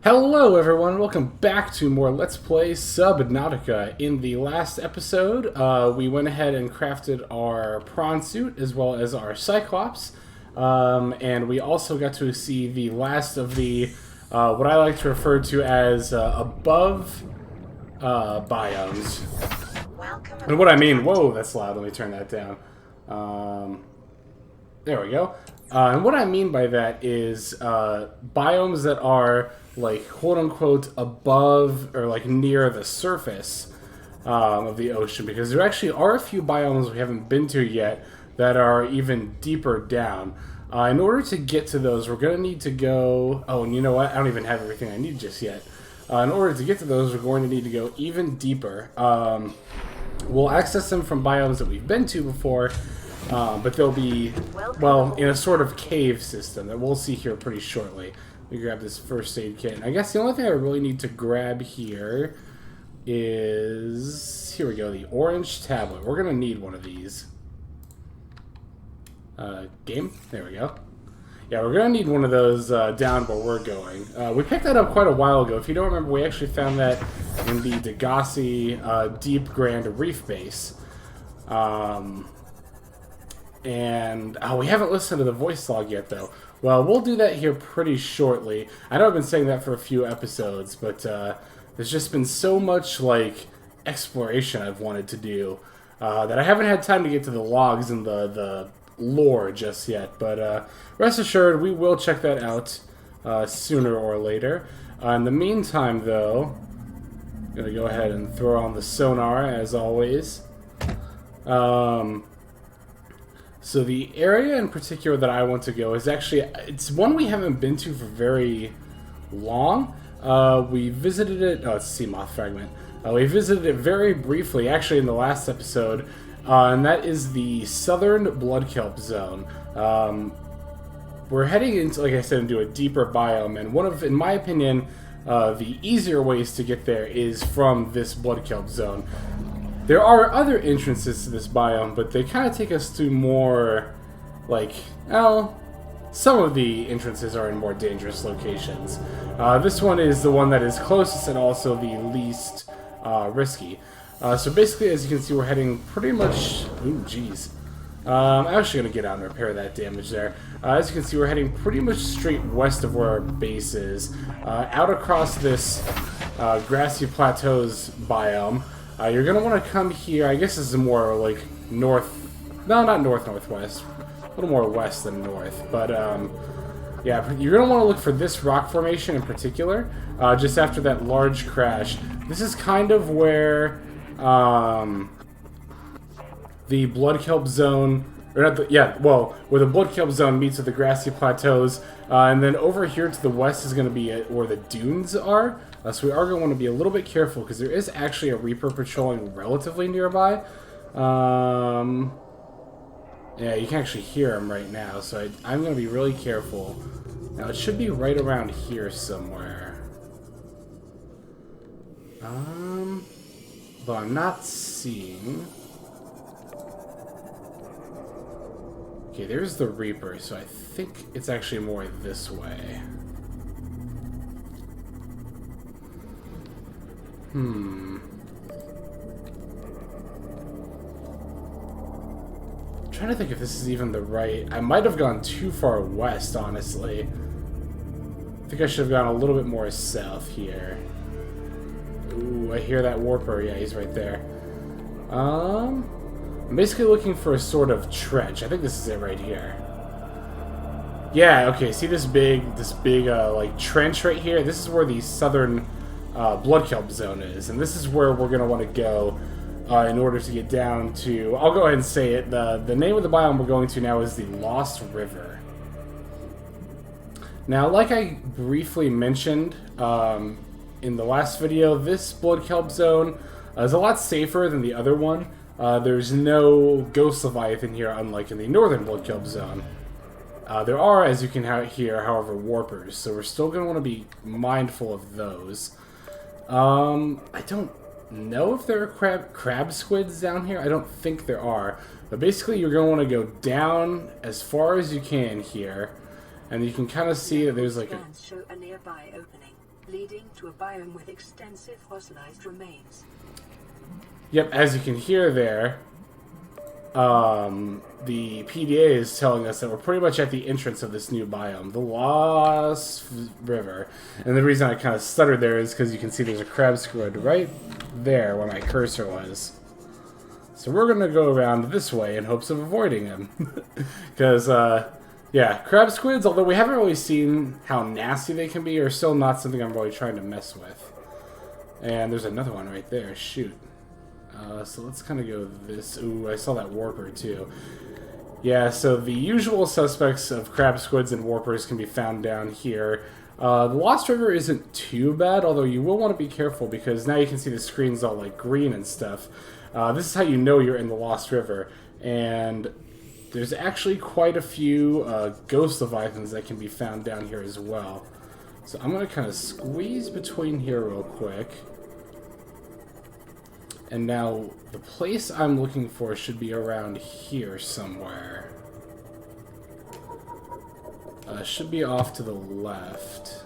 Hello everyone, welcome back to more Let's Play Subnautica. In the last episode, we went ahead and crafted our prawn suit as well as our cyclops. And we also got to see the last of the, what I like to refer to as above biomes. And what I mean, whoa, that's loud, let me turn that down. There we go. And what I mean by that is biomes that are like quote-unquote above or like near the surface of the ocean, because there actually are a few biomes we haven't been to yet that are even deeper down. In order to get to those, we're going to need to go... Oh, and you know what? I don't even have everything I need just yet. In order to get to those, we're going to need to go even deeper. We'll access them from biomes that we've been to before, but they'll be, well, in a sort of cave system that we'll see here pretty shortly. Let me grab this first aid kit. And I guess the only thing I really need to grab here is... Here we go, the orange tablet. We're going to need one of these. Game? There we go. Yeah, we're going to need one of those down where we're going. We picked that up quite a while ago. If you don't remember, we actually found that in the Degassi Deep Grand Reef Base. And we haven't listened to the voice log yet, though. Well, we'll do that here pretty shortly. I know I've been saying that for a few episodes, but there's just been so much, like, exploration I've wanted to do that I haven't had time to get to the logs and the lore just yet. But rest assured, we will check that out sooner or later. In the meantime, though, I'm going to go ahead and throw on the sonar, as always. So the area in particular that I want to go is actually, it's one we haven't been to for very long. We visited it, oh, it's a sea moth fragment. We visited it very briefly, actually in the last episode, and that is the southern blood kelp zone. We're heading into, like I said, into a deeper biome, and one of, in my opinion, the easier ways to get there is from this blood kelp zone. There are other entrances to this biome, but they kind of take us to more, like, well, some of the entrances are in more dangerous locations. This one is the one that is closest and also the least risky. So basically, as you can see, we're heading pretty much... Ooh, jeez. I'm actually going to get out and repair that damage there. As you can see, we're heading pretty much straight west of where our base is, out across this grassy plateaus biome. You're going to want to come here. I guess this is more like north... No, not north-northwest. A little more west than north. But, yeah, you're going to want to look for this rock formation in particular, just after that large crash. This is kind of where the blood kelp zone... Or not the, yeah, well, where the blood kelp zone meets with the grassy plateaus. And then over here to the west is going to be where the dunes are. So we are going to want to be a little bit careful, because there is actually a Reaper patrolling relatively nearby. Yeah, you can actually hear him right now, so I'm going to be really careful. Now, it should be right around here somewhere. But I'm not seeing... Okay, there's the Reaper, so I think it's actually more this way. I'm trying to think if this is even the right... I might have gone too far west, honestly. I think I should have gone a little bit more south here. Ooh, I hear that warper. Yeah, he's right there. I'm basically looking for a sort of trench. I think this is it right here. Yeah, okay, see this big, like, trench right here? This is where the southern blood kelp zone is, and this is where we're going to want to go in order to get down to... I'll go ahead and say it. The name of the biome we're going to now is the Lost River. Now, like I briefly mentioned in the last video, this blood kelp zone is a lot safer than the other one. There's no ghost leviathan here, unlike in the northern blood kelp zone. There are, as you can hear, however, warpers, so we're still going to want to be mindful of those. I don't know if there are crab squids down here. I don't think there are. But basically, you're going to want to go down as far as you can here. And you can kind of see that there's like a... Show a nearby opening. leading to a biome with extensive fossilized remains. Yep, as you can hear there, the PDA is telling us that we're pretty much at the entrance of this new biome, the Lost River. And the reason I kind of stuttered there is because you can see there's a crab squid right there where my cursor was. So we're going to go around this way in hopes of avoiding him. Because, yeah, crab squids, although we haven't really seen how nasty they can be, are still not something I'm really trying to mess with. And there's another one right there. Shoot. So let's kind of go this. Ooh, I saw that warper too. Yeah, so the usual suspects of crab squids and warpers can be found down here. The Lost River isn't too bad, although you will want to be careful because now you can see the screen's all like green and stuff. This is how you know you're in the Lost River. And there's actually quite a few ghost leviathans that can be found down here as well. So I'm going to kind of squeeze between here real quick. And now, the place I'm looking for should be around here somewhere. Should be off to the left.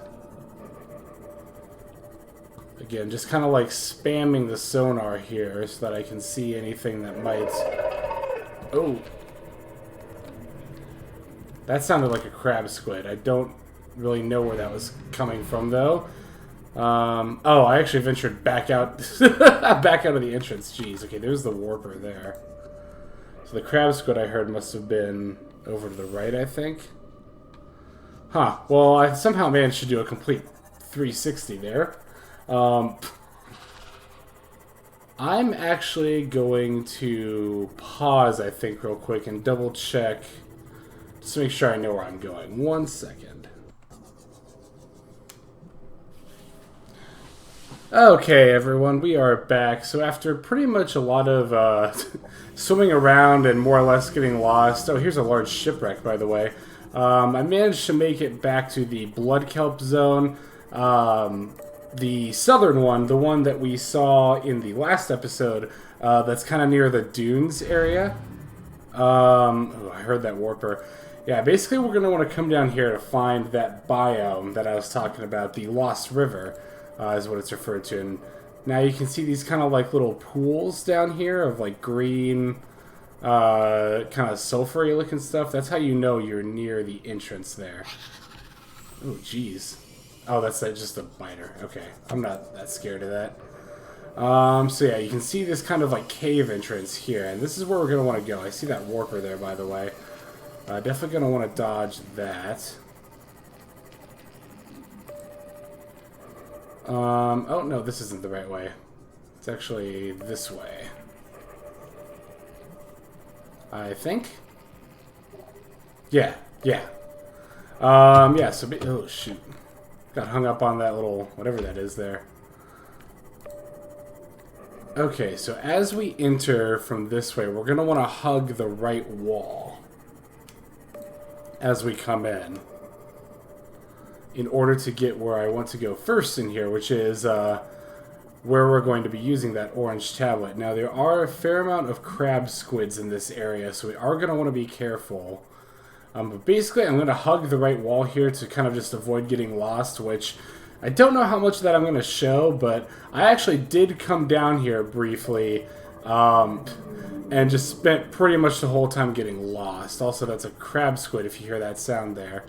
Again, just kind of like spamming the sonar here so that I can see anything that might... Oh! That sounded like a crab squid. I don't really know where that was coming from, though. Oh, I actually ventured back out, back out of the entrance. Jeez, okay, there's the warper there. So the crab squid I heard must have been over to the right, I think. Huh, well, I somehow managed to do a complete 360 there. I'm actually going to pause, I think, real quick and double check, just to make sure I know where I'm going. 1 second. Okay, everyone, we are back. So after pretty much a lot of swimming around and more or less getting lost... Oh, here's a large shipwreck, by the way. I managed to make it back to the Blood Kelp Zone. The southern one, the one that we saw in the last episode, that's kind of near the dunes area. Oh, I heard that warper. Yeah, basically we're going to want to come down here to find that biome that I was talking about, the Lost River. Is what it's referred to. And now you can see these kind of like little pools down here of like green, kind of sulfury looking stuff. That's how you know you're near the entrance there. Oh, jeez. Oh, that's just a biter. Okay, I'm not that scared of that. So yeah, you can see this kind of like cave entrance here, and this is where we're going to want to go. I see that warper there, by the way. Definitely going to want to dodge that. Oh no, this isn't the right way. It's actually this way. I think? Yeah, yeah. Yeah, so... Oh, shoot. Got hung up on that little... whatever that is there. Okay, so as we enter from this way, we're going to want to hug the right wall as we come in order to get where I want to go first in here, which is where we're going to be using that orange tablet. Now, there are a fair amount of crab squids in this area, so we are going to want to be careful. But basically, I'm going to hug the right wall here to kind of just avoid getting lost, which I don't know how much of that I'm going to show, but I actually did come down here briefly and just spent pretty much the whole time getting lost. Also, that's a crab squid if you hear that sound there.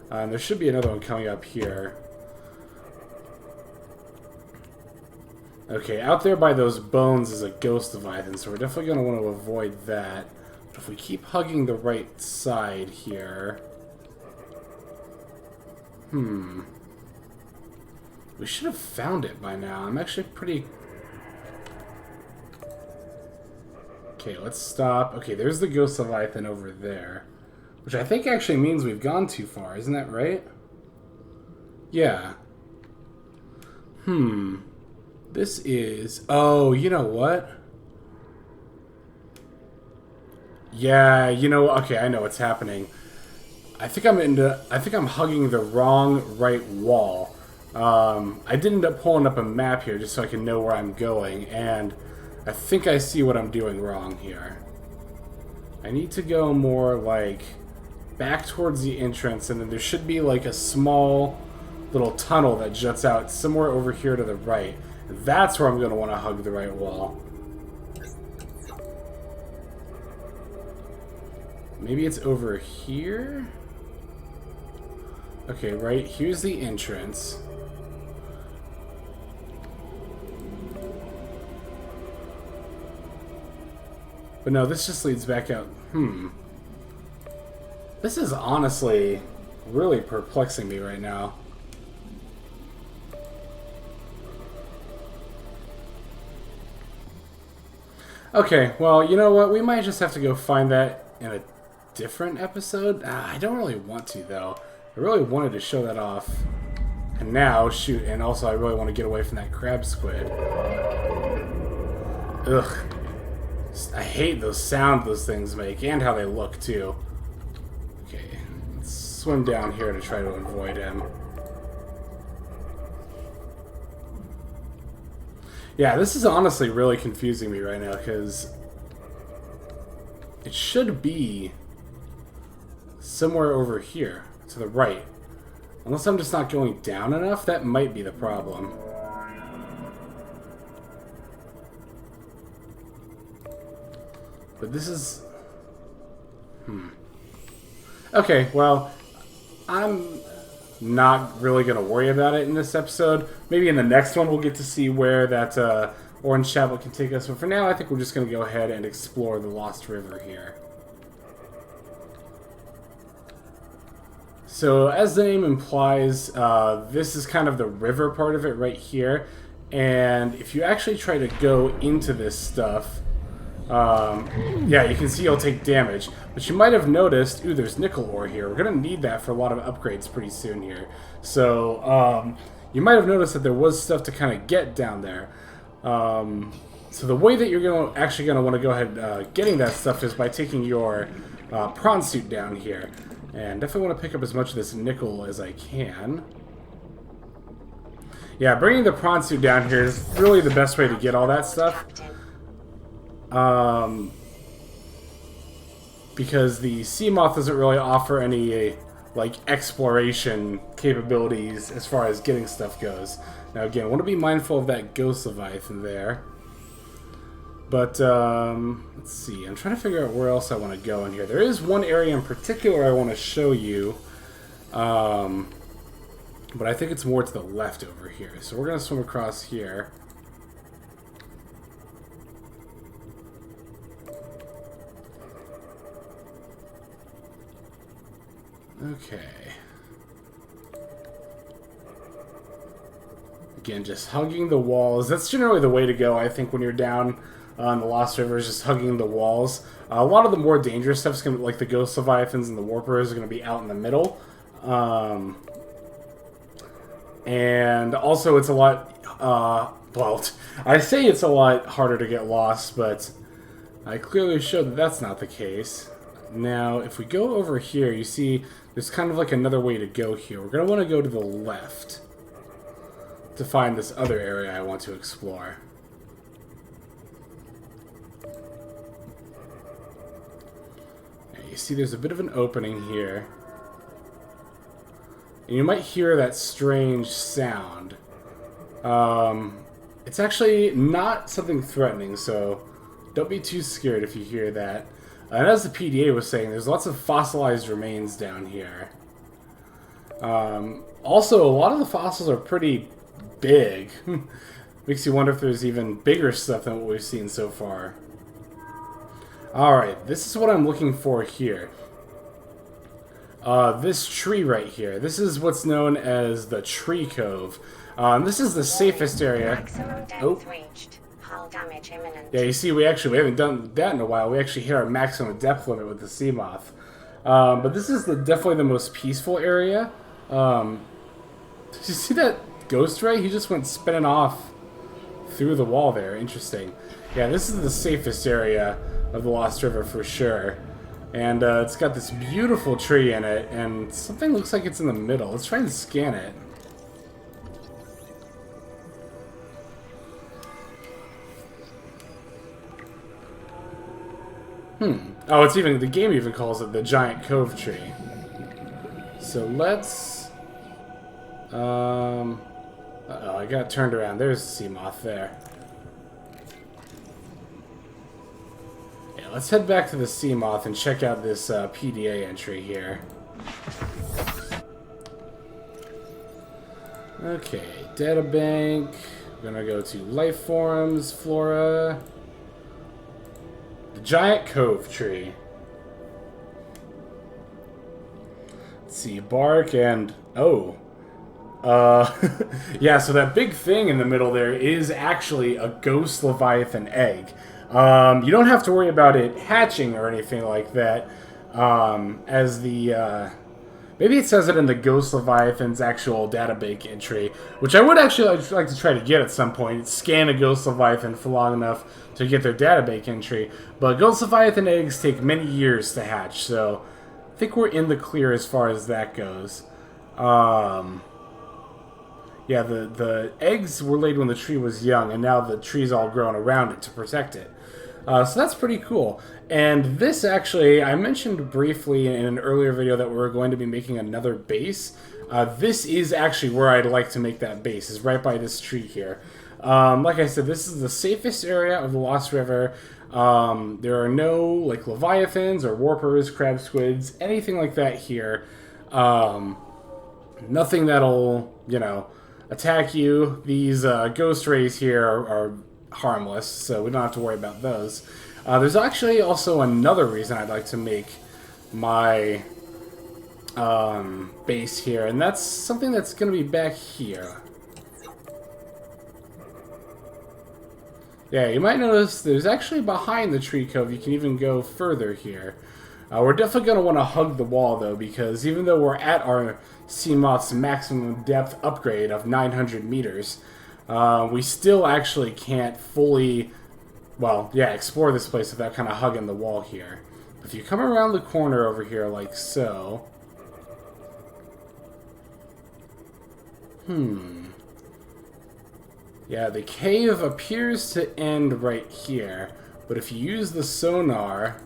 There should be another one coming up here. Okay, out there by those bones is a ghost leviathan, so we're definitely going to want to avoid that. But if we keep hugging the right side here... We should have found it by now. I'm actually pretty... Okay, let's stop. Okay, there's the ghost leviathan over there. Which I think actually means we've gone too far, isn't that right? Yeah. This is... Oh, you know what? Yeah, you know... Okay, I know what's happening. I think I'm hugging the wrong right wall. I did end up pulling up a map here just so I can know where I'm going, and I think I see what I'm doing wrong here. I need to go more, like... back towards the entrance, and then there should be like a small little tunnel that juts out somewhere over here to the right. That's where I'm going to want to hug the right wall. Maybe it's over here? Okay, right here's the entrance. But no, this just leads back out. This is honestly really perplexing me right now. Okay, well, you know what? We might just have to go find that in a different episode. I don't really want to, though. I really wanted to show that off. And now, shoot, and also I really want to get away from that crab squid. Ugh. I hate those sounds those things make, and how they look, too. Okay, let's swim down here to try to avoid him. Yeah, this is honestly really confusing me right now, because it should be somewhere over here, to the right. Unless I'm just not going down enough, that might be the problem. But this is... Okay, well, I'm not really going to worry about it in this episode. Maybe in the next one we'll get to see where that orange tablet can take us. But for now, I think we're just going to go ahead and explore the Lost River here. So, as the name implies, this is kind of the river part of it right here. And if you actually try to go into this stuff... yeah, you can see you'll take damage. But you might have noticed, ooh, there's nickel ore here. We're going to need that for a lot of upgrades pretty soon here. So, you might have noticed that there was stuff to kind of get down there. So the way that you're actually going to want to go ahead getting that stuff is by taking your prawn suit down here. And definitely want to pick up as much of this nickel as I can. Yeah, bringing the prawn suit down here is really the best way to get all that stuff. Because the Seamoth doesn't really offer any like exploration capabilities as far as getting stuff goes. Now again, I want to be mindful of that ghost leviathan there. But let's see, I'm trying to figure out where else I want to go in here. There is one area in particular I want to show you, but I think it's more to the left over here. So we're going to swim across here. Okay. Again, just hugging the walls. That's generally the way to go, I think, when you're down on the Lost River, is just hugging the walls. A lot of the more dangerous stuff is going to be, like the Ghost Leviathans and the Warpers, are going to be out in the middle. And also, it's a lot... well, I say it's a lot harder to get lost, but I clearly showed that that's not the case. Now, if we go over here, you see there's kind of like another way to go here. We're going to want to go to the left to find this other area I want to explore. Now, you see there's a bit of an opening here. And you might hear that strange sound. It's actually not something threatening, so don't be too scared if you hear that. And as the PDA was saying, there's lots of fossilized remains down here. Also, a lot of the fossils are pretty big. Makes you wonder if there's even bigger stuff than what we've seen so far. Alright, this is what I'm looking for here. This tree right here. This is what's known as the Tree Cove. This is the safest area. Oh. Damage imminent. Yeah, you see, we haven't done that in a while. We actually hit our maximum depth limit with the Seamoth. But this is definitely the most peaceful area. Did you see that ghost ray? He just went spinning off through the wall there. Interesting. Yeah, this is the safest area of the Lost River for sure. And it's got this beautiful tree in it, and something looks like it's in the middle. Let's try and scan it. Oh, it's even, the game even calls it the Giant Cove Tree. So let's Uh-oh, I got turned around. There's the sea moth there. Yeah, let's head back to the sea moth and check out this PDA entry here. Okay, databank. We're gonna go to life forms, flora. The giant cove tree. Let's see, bark and... oh. Yeah, so that big thing in the middle there is actually a ghost leviathan egg. You don't have to worry about it hatching or anything like that. As the, maybe it says it in the ghost leviathan's actual database entry, which I would actually like to try to get at some point. Scan a ghost leviathan for long enough to get their database entry. But ghost leviathan eggs take many years to hatch, so I think we're in the clear as far as that goes. Yeah, the eggs were laid when the tree was young, and now the tree's all grown around it to protect it. So that's pretty cool. And this actually, I mentioned briefly in an earlier video that we were going to be making another base. This is actually where I'd like to make that base, is right by this tree here. Like I said, this is the safest area of the Lost River. There are no like leviathans or warpers, crab squids, anything like that here. Nothing that'll, you know, attack you. These ghost rays here are harmless, so we don't have to worry about those. There's actually also another reason I'd like to make my base here, and that's something that's going to be back here. Yeah, you might notice there's actually behind the tree cove, you can even go further here. We're definitely going to want to hug the wall, though, because even though we're at our sea moth's maximum depth upgrade of 900 meters, we still actually can't fully, well, yeah, explore this place without kind of hugging the wall here. If you come around the corner over here like so... yeah, the cave appears to end right here, but if you use the sonar...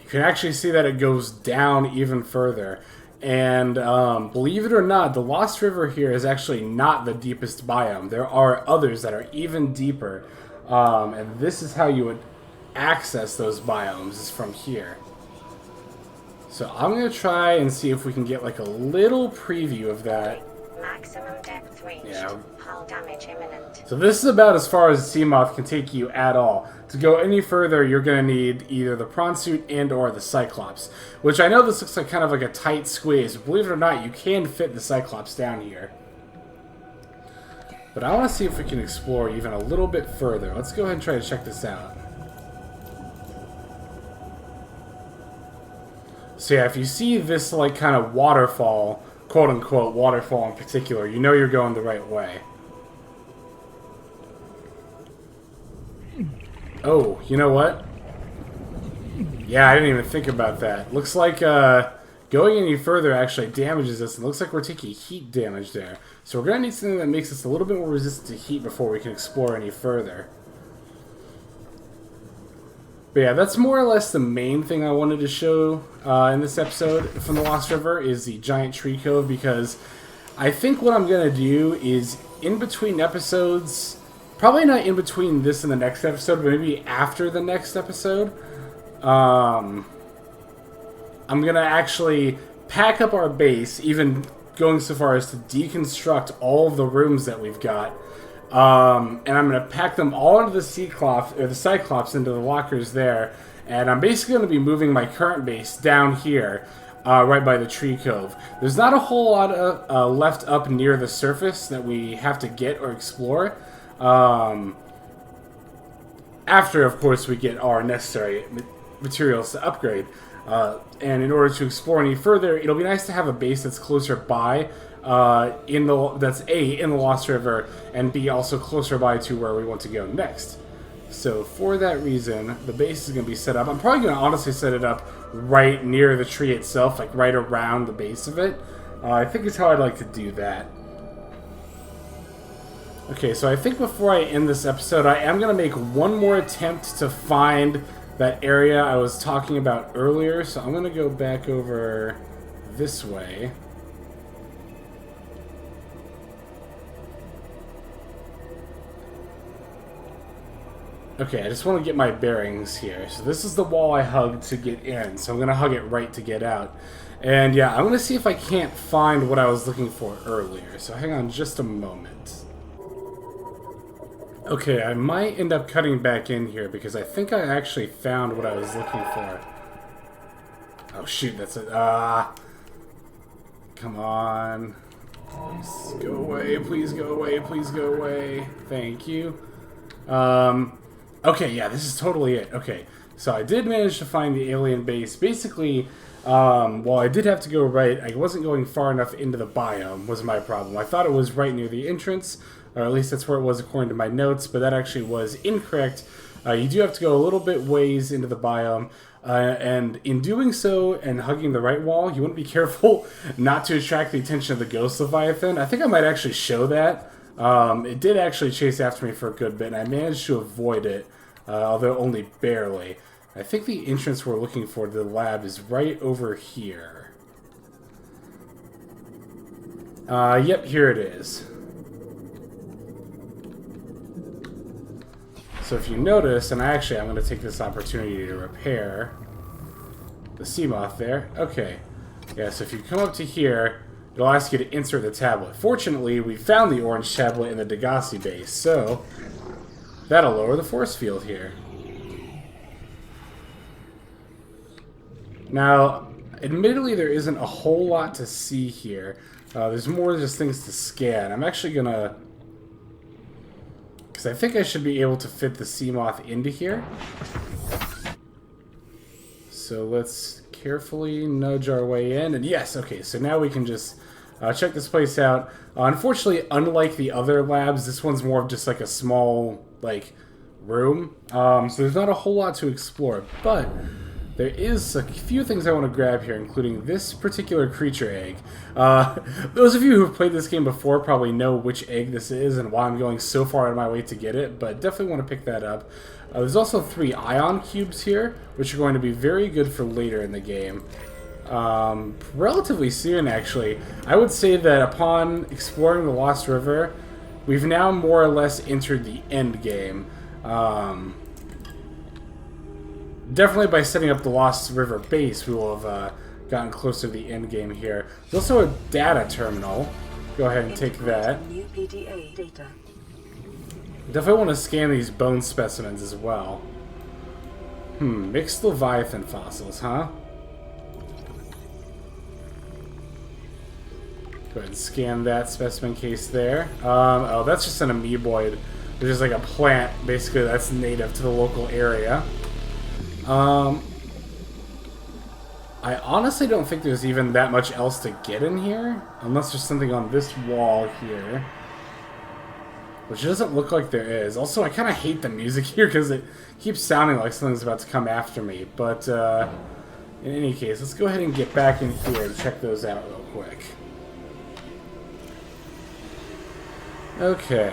you can actually see that it goes down even further. And believe it or not, the Lost River here is actually not the deepest biome. There are others that are even deeper. And this is how you would access those biomes, is from here. So I'm going to try and see if we can get like a little preview of that. Maximum depth reached. Yeah. Hull damage imminent. So this is about as far as the sea moth can take you at all. To go any further, you're going to need either the prawn suit and or the Cyclops. Which I know this looks like kind of like a tight squeeze. Believe it or not, you can fit the Cyclops down here. But I want to see if we can explore even a little bit further. Let's go ahead and try to check this out. So yeah, if you see this like kind of waterfall, quote-unquote waterfall in particular, you know you're going the right way. Oh, you know what? Yeah, I didn't even think about that. Looks like going any further actually damages us. It looks like we're taking heat damage there. So we're going to need something that makes us a little bit more resistant to heat before we can explore any further. But yeah, that's more or less the main thing I wanted to show in this episode from the Lost River is the giant tree cove, because I think what I'm going to do is in between episodes, probably not in between this and the next episode, but maybe after the next episode, I'm going to actually pack up our base, even going so far as to deconstruct all of the rooms that we've got. And I'm going to pack them all into the Cyclops into the lockers there. And I'm basically going to be moving my current base down here, right by the tree cove. There's not a whole lot of, left up near the surface that we have to get or explore. After, of course, we get our necessary materials to upgrade. And in order to explore any further, it'll be nice to have a base that's closer by, in the Lost River, and B, also closer by to where we want to go next. So for that reason, the base is going to be set up. I'm probably going to honestly set it up right near the tree itself, like right around the base of it. I think it's how I'd like to do that. Okay, so I think before I end this episode, I am going to make one more attempt to find that area I was talking about earlier. So I'm going to go back over this way. Okay, I just want to get my bearings here. So this is the wall I hugged to get in, so I'm going to hug it right to get out. And yeah, I'm going to see if I can't find what I was looking for earlier. So hang on just a moment. Okay, I might end up cutting back in here because I think I actually found what I was looking for. Oh shoot, that's it. Come on. Please go away, please go away, please go away. Thank you. Okay, yeah, this is totally it. Okay, so I did manage to find the alien base. Basically, while I did have to go right, I wasn't going far enough into the biome was my problem. I thought it was right near the entrance, or at least that's where it was according to my notes, but that actually was incorrect. You do have to go a little bit ways into the biome, and in doing so and hugging the right wall, you want to be careful not to attract the attention of the ghost leviathan. I think I might actually show that. It did actually chase after me for a good bit, and I managed to avoid it, although only barely. I think the entrance we're looking for to the lab is right over here. Yep, here it is. So if you notice, and I'm going to take this opportunity to repair the sea moth there. Okay. Yeah, so if you come up to here, it'll ask you to insert the tablet. Fortunately, we found the orange tablet in the Degassi base, so that'll lower the force field here. Now, admittedly, there isn't a whole lot to see here. There's more just things to scan. I'm actually going to... because I think I should be able to fit the sea moth into here. So let's carefully nudge our way in. And yes, okay, so now we can just check this place out. Unfortunately, unlike the other labs, this one's more of just like a small, like, room. So there's not a whole lot to explore. But there is a few things I want to grab here, including this particular creature egg. Those of you who have played this game before probably know which egg this is and why I'm going so far out of my way to get it, but definitely want to pick that up. There's also 3 ion cubes here, which are going to be very good for later in the game. Relatively soon, actually. I would say that upon exploring the Lost River, we've now more or less entered the end game. Definitely by setting up the Lost River base, we will have gotten closer to the end game here. There's also a data terminal. Go ahead and take that. New PDA data. Definitely want to scan these bone specimens as well. Mixed leviathan fossils, huh? Go ahead and scan that specimen case there. Oh, that's just an amoeboid, which is like a plant, basically, that's native to the local area. I honestly don't think there's even that much else to get in here, unless there's something on this wall here, which doesn't look like there is. Also, I kind of hate the music here because it keeps sounding like something's about to come after me, but in any case, let's go ahead and get back in here and check those out real quick. Okay.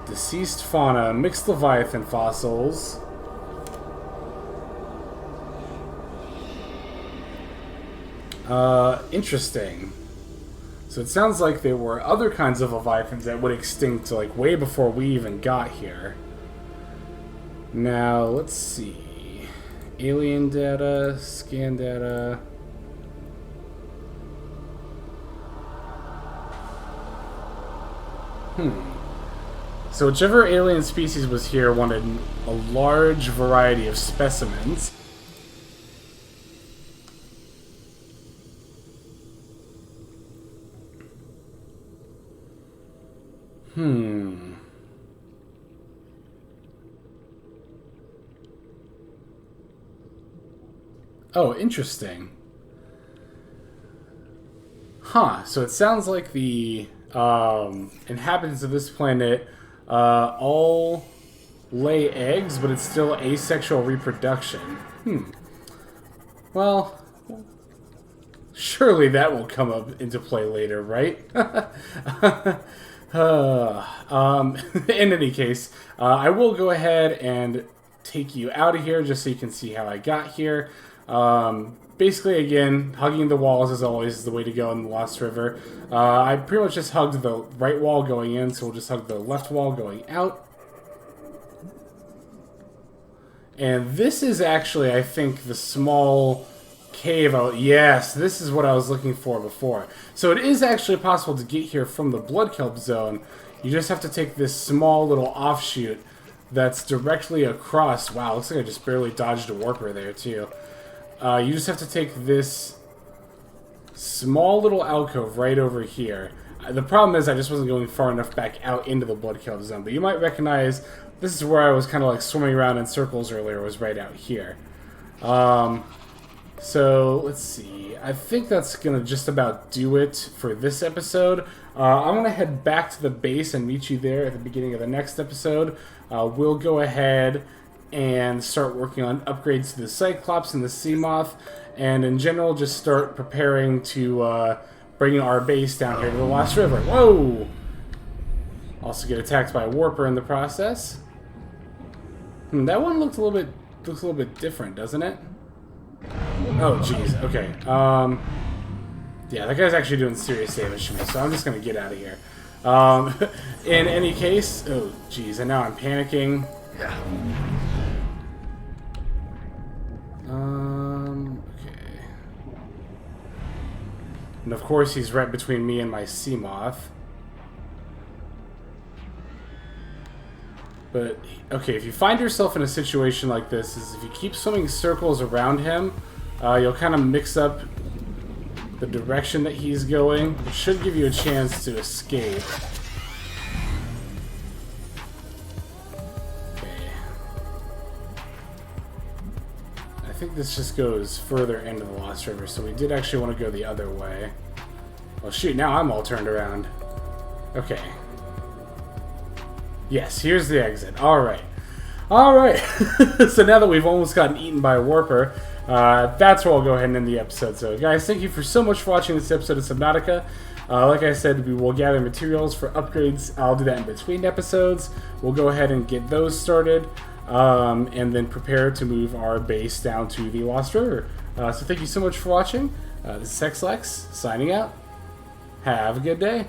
Deceased fauna, mixed leviathan fossils. Interesting. So it sounds like there were other kinds of leviathans that would extinct like way before we even got here. Now, let's see. Alien data, scan data. So whichever alien species was here wanted a large variety of specimens. Oh, interesting. Huh, so it sounds like the inhabitants of this planet all lay eggs, but it's still asexual reproduction. Well, surely that will come up into play later, right? In any case, I will go ahead and take you out of here just so you can see how I got here. Basically, again, hugging the walls as always is the way to go in the Lost River. I pretty much just hugged the right wall going in, so we'll just hug the left wall going out. And this is actually, I think, the small cave. Yes, this is what I was looking for before. So it is actually possible to get here from the Blood Kelp zone. You just have to take this small little offshoot that's directly across. Wow, looks like I just barely dodged a warper there, too. You just have to take this small little alcove right over here. The problem is I just wasn't going far enough back out into the Blood Kelp zone, but you might recognize this is where I was kind of like swimming around in circles earlier, was right out here. So, let's see. I think that's going to just about do it for this episode. I'm going to head back to the base and meet you there at the beginning of the next episode. We'll go ahead and start working on upgrades to the Cyclops and the Seamoth, and in general just start preparing to bring our base down here to the Lost River. Whoa! Also get attacked by a warper in the process. That one looks a little bit different, doesn't it? Oh, jeez. Okay. Yeah, that guy's actually doing serious damage to me, so I'm just gonna get out of here. In any case, oh, jeez, and now I'm panicking. Okay. And of course, he's right between me and my Seamoth. But, okay, if you find yourself in a situation like this, is if you keep swimming circles around him, you'll kind of mix up the direction that he's going. It should give you a chance to escape. Okay. I think this just goes further into the Lost River, so we did actually want to go the other way. Oh shoot, now I'm all turned around. Okay. Yes, here's the exit. Alright. Alright. So now that we've almost gotten eaten by a warper, that's where I'll go ahead and end the episode. So guys, thank you so much for watching this episode of Subnautica. Like I said, we will gather materials for upgrades. I'll do that in between episodes. We'll go ahead and get those started, and then prepare to move our base down to the Lost River. So thank you so much for watching. This is Sexlex, signing out. Have a good day.